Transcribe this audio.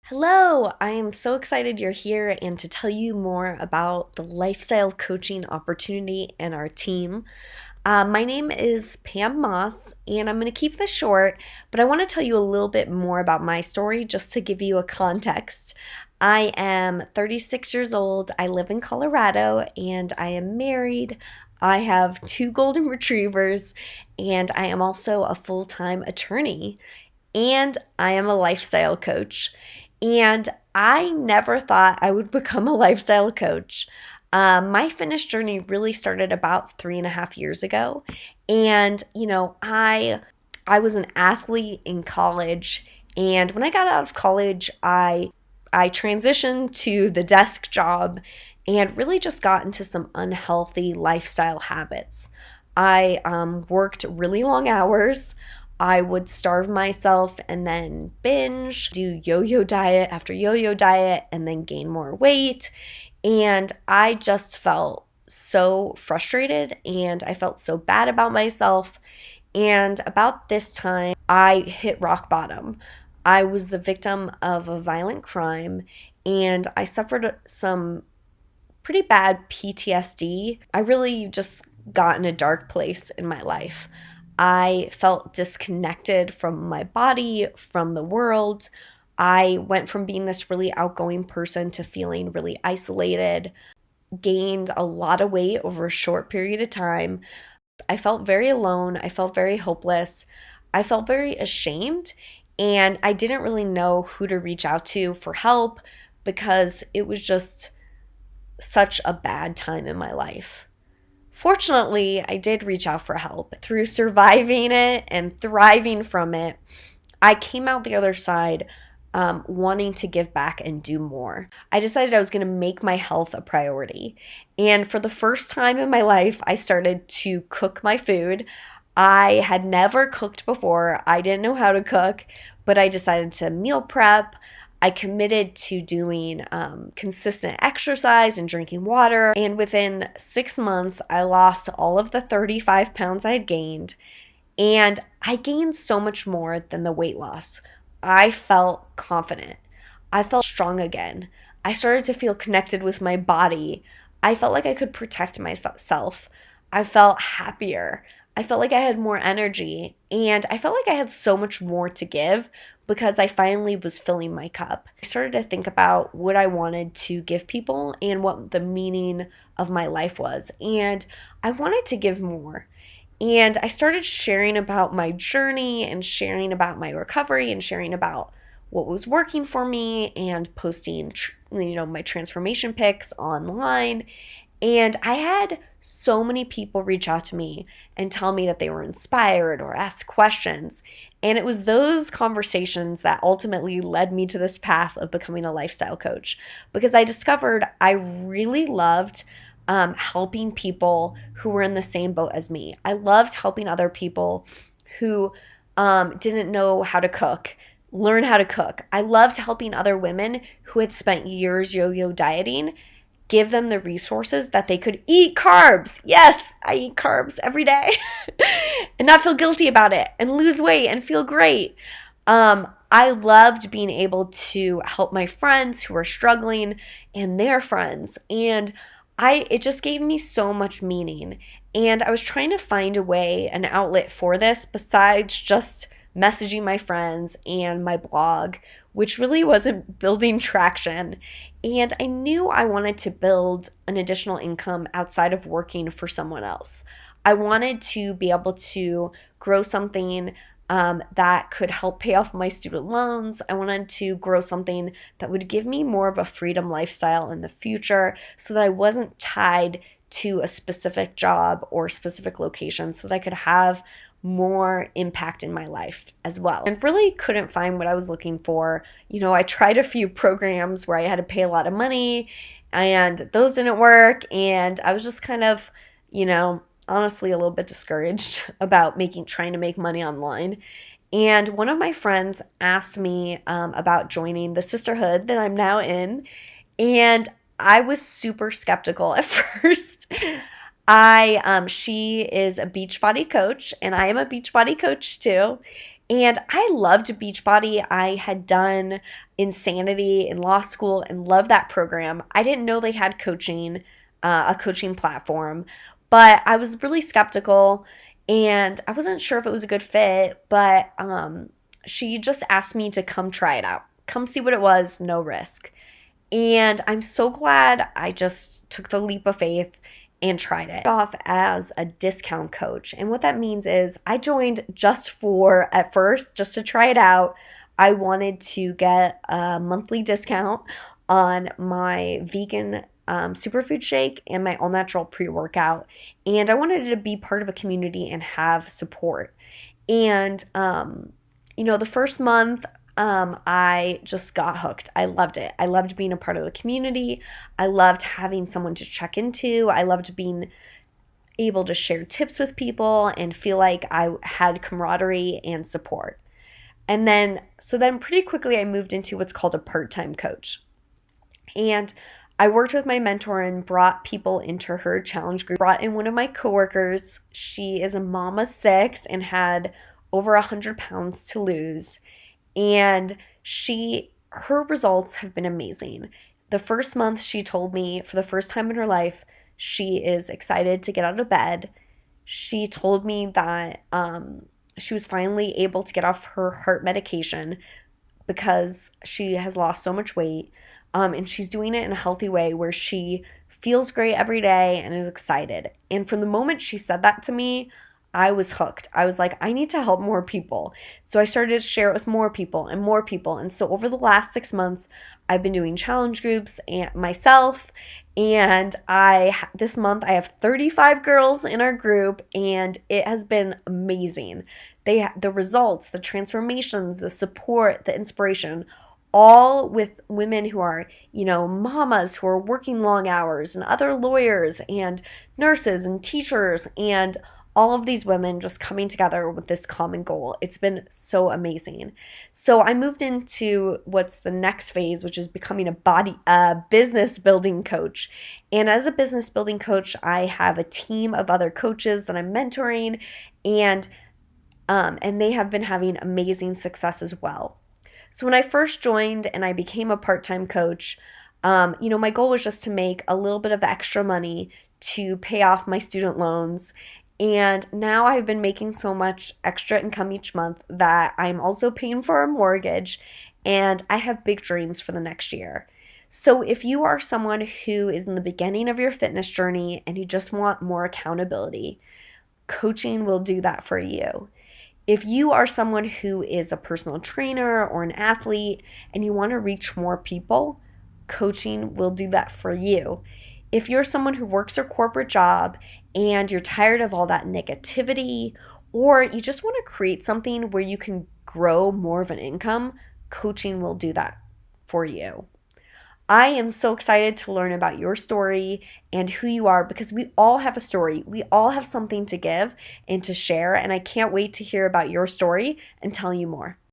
Hello, I am so excited you're here and to tell you more about the lifestyle coaching opportunity and our team. My name is Pam Moss, and I'm going to keep this short, but I want to tell you a little bit more about my story just to give you a context. I am 36 years old, I live in Colorado, and I am married. I have two golden retrievers, and I am also a full time attorney and I am a lifestyle coach. And I never thought I would become a lifestyle coach. My fitness journey really started about 3.5 years ago. And, I was an athlete in college. And when I got out of college, I transitioned to the desk job and really just got into some unhealthy lifestyle habits. I worked really long hours. I would starve myself and then binge, do yo yo diet after yo yo diet, and then gain more weight. And I just felt so frustrated and I felt so bad about myself. And about this time, I hit rock bottom. I was the victim of a violent crime and I suffered some pretty bad PTSD. I really just got in a dark place in my life. I felt disconnected from my body, from the world. I went from being this really outgoing person to feeling really isolated, gained a lot of weight over a short period of time. I felt very alone. I felt very hopeless. I felt very ashamed, and I didn't really know who to reach out to for help because it was just such a bad time in my life. Fortunately, I did reach out for help. Through surviving it and thriving from it, I came out the other side wanting to give back and do more. I decided I was going to make my health a priority. And for the first time in my life, I started to cook my food. I had never cooked before, I didn't know how to cook, but I decided to meal prep. I committed to doing consistent exercise and drinking water. And within 6 months, I lost all of the 35 pounds I had gained. And I gained so much more than the weight loss. I felt confident. I felt strong again. I started to feel connected with my body. I felt like I could protect myself. I felt happier. I felt like I had more energy. And I felt like I had so much more to give because I finally was filling my cup. I started to think about what I wanted to give people and what the meaning of my life was. And I wanted to give more. And I started sharing about my journey and sharing about my recovery and sharing about what was working for me and posting, my transformation pics online. And I had so many people reach out to me and tell me that they were inspired or ask questions. And it was those conversations that ultimately led me to this path of becoming a lifestyle coach because I discovered I really loved helping people who were in the same boat as me. I loved helping other people who didn't know how to cook, learn how to cook. I loved helping other women who had spent years yo yo dieting, give them the resources that they could eat carbs. Yes, I eat carbs every day and not feel guilty about it and lose weight and feel great. I loved being able to help my friends who are struggling and their friends. And it just gave me so much meaning. And I was trying to find a way, an outlet for this besides just messaging my friends and my blog, which really wasn't building traction. And I knew I wanted to build an additional income outside of working for someone else. I wanted to be able to grow something that could help pay off my student loans. I wanted to grow something that would give me more of a freedom lifestyle in the future so that I wasn't tied to a specific job or specific location so that I could have more impact in my life as well. And really couldn't find what I was looking for. I tried a few programs where I had to pay a lot of money and those didn't work. And I was just kind of, honestly a little bit discouraged about trying to make money online. And one of my friends asked me about joining the sisterhood that I'm now in. And I was super skeptical at first. She is a Beachbody coach, and I am a Beachbody coach too. And I loved Beachbody. I had done Insanity in law school and loved that program. I didn't know they had coaching, a coaching platform, but I was really skeptical and I wasn't sure if it was a good fit. But she just asked me to come try it out, come see what it was, no risk. And I'm so glad I just took the leap of faith and tried it off as a discount coach. And what that means is I joined just for, at first, just to try it out. I wanted to get a monthly discount on my vegan superfood shake and my all natural pre workout. And I wanted to be part of a community and have support. And, the first month, I just got hooked. I loved it. I loved being a part of the community. I loved having someone to check into. I loved being able to share tips with people and feel like I had camaraderie and support. So then pretty quickly I moved into what's called a part-time coach. And I worked with my mentor and brought people into her challenge group. Brought in one of my coworkers. She is a mom of 6 and had over 100 pounds to lose. And her results have been amazing. The first month she told me for the first time in her life, she is excited to get out of bed. She told me that she was finally able to get off her heart medication because she has lost so much weight. And she's doing it in a healthy way where she feels great every day and is excited. And from the moment she said that to me, I was hooked. I was like, I need to help more people. So I started to share it with more people and more people. And so over the last 6 months, I've been doing challenge groups and myself. And this month I have 35 girls in our group, and it has been amazing. The results, the transformations, the support, the inspiration, all with women who are, mamas who are working long hours and other lawyers and nurses and teachers and all of these women just coming together with this common goal. It's been so amazing. So I moved into what's the next phase, which is becoming a business building coach. And as a business building coach, I have a team of other coaches that I'm mentoring, and they have been having amazing success as well. So when I first joined and I became a part-time coach, my goal was just to make a little bit of extra money to pay off my student loans. And now I've been making so much extra income each month that I'm also paying for a mortgage, and I have big dreams for the next year. So if you are someone who is in the beginning of your fitness journey and you just want more accountability, coaching will do that for you. If you are someone who is a personal trainer or an athlete and you want to reach more people, coaching will do that for you. If you're someone who works a corporate job and you're tired of all that negativity, or you just want to create something where you can grow more of an income, coaching will do that for you. I am so excited to learn about your story and who you are, because we all have a story. We all have something to give and to share, and I can't wait to hear about your story and tell you more.